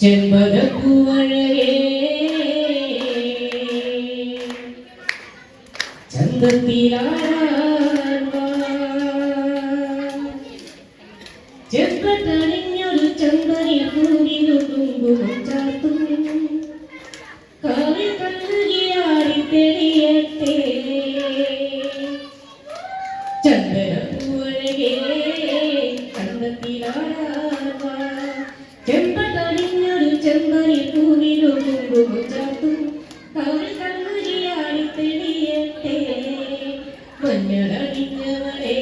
ചെമ്പകപ്പൂവഴകേ ചെമ്പട്ടണിഞ്ഞൊരു ചന്തയിൽ പൂവിനു കുങ്കുമം ചാർത്തും കാവിൽ കണ്ണുകിയാടി തെളിയട്ടെ ചന്ദനപ്പൂവഴകേ ചന്തത്തിലാടാ ചെമ്പട്ടണിഞ്ഞൊരു ചന്തയിൽ പൂവിനു കുങ്കുമം ചാർത്തും കാവിൽ കണ്ണുകിയാടി തെളിയട്ടെ മഞ്ഞളടിഞ്ഞവളേ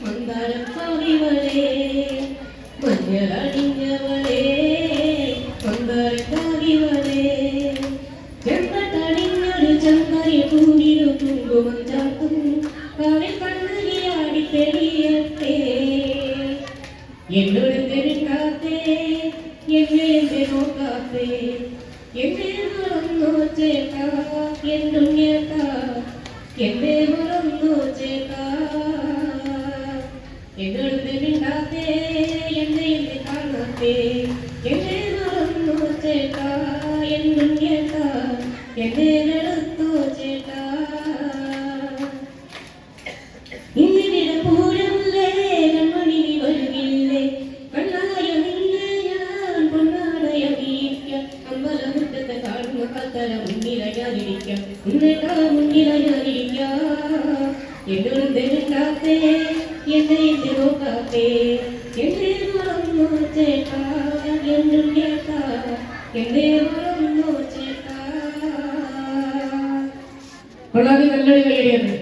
മന്ദാരപ്പാവിവളേ മഞ്ഞളടിഞ്ഞവളേ മന്ദാരപ്പാവിവളേ ചെമ്പട്ടണിഞ്ഞൊരു ചന്തയിൽ പൂവിനു കുങ്കുമം ചാർത്തും കാവിൽ കണ്ണുകിയാടി തെളിയട്ടെ എന്നോട് തെളിക്കാത്തേ എന്നെ നോക്കാത്തേ എന്നെ മറന്നോ ചേട്ടാ എന്നും കേട്ടാ എന്നെ മറന്നോ ചേട്ടാ എന്നോട് തെളിക്കാത്തേ എന്നെ കാണാത്തേ എന്നെ മറന്നോ ചേട്ടാ എന്നും കേട്ടാ എന്നെ നടത്തോ ചേട്ടാ ഇന്നിവിടെ പൂരമില്ലേ കൺമണി നീ വരുകില്ലേ കണ്ണായ നിന്നെ ഞാൻ പൊന്നാടയ വീക്കാം അമ്പലമുറ്റത്തെ കാണുന്ന കത്തര മുന്നിലയാതിരിക്കാം മുന്നേക്കാ മുന്നിലയാതിരിക്കാം എന്നോട് തെളിക്കാത്തേ എന്നെ നോക്കാത്തേ എന്നെ മറന്നോ ചേട്ടാ എന്നും കേട്ടാ എന്നെ മറന്നോ ചേട്ടാ. വളരെ നല്ലൊരു കൈയടിയാണ്.